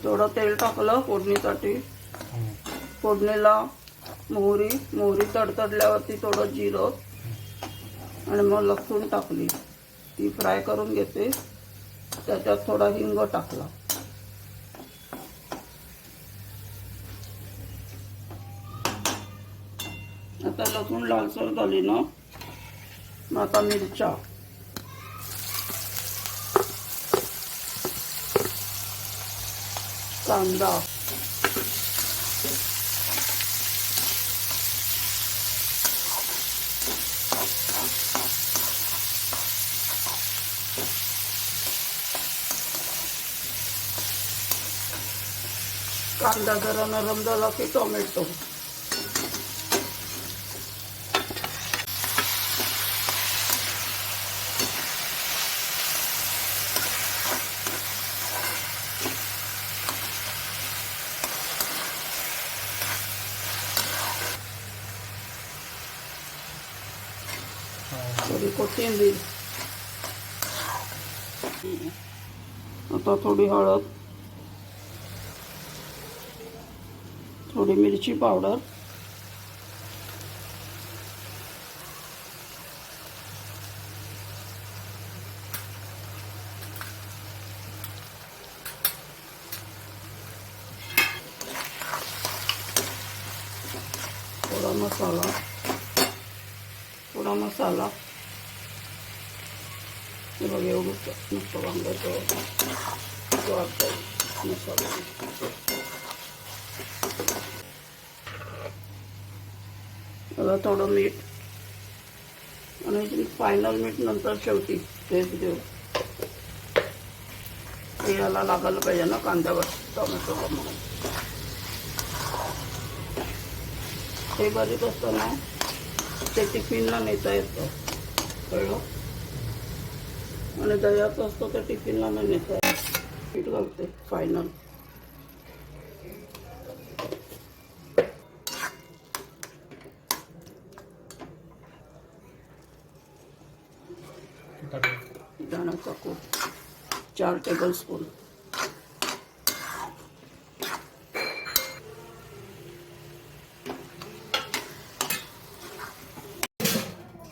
थोडं तेल टाकलं फोडणीसाठी. फोडणीला मोहरी तडतडल्यावरती थोडं जिरं आणि मग लसूण टाकली. ती फ्राय करून घेते. त्याच्यात थोडा हिंग टाकला. आता लसूण लालसर झाली ना, मग आता मिरच्या, कांदा, कांदा जरा नरम झाला की टोमॅटो. थोडी कोथिंबीर. आता थोडी हळद, थोडी मिरची पावडर, थोडा मसाला. हे बघ एवढंच नुसतं वांग्याचं मसाला. आता थोडं मीठ आणि फायनल मीठ नंतर शेवटी तेच देऊ. हे याला लागायला पाहिजे ना कांद्यावर टोमॅटोला. म्हणून हे बरीच असतं ना, ते टिफिनला नेता येतं, कळलं. आणि दह्याचं असतं ते टिफिनला नाही नेता येत. पीठ घालते फायनल. दाण्याचा कूट 4 टेबलस्पून.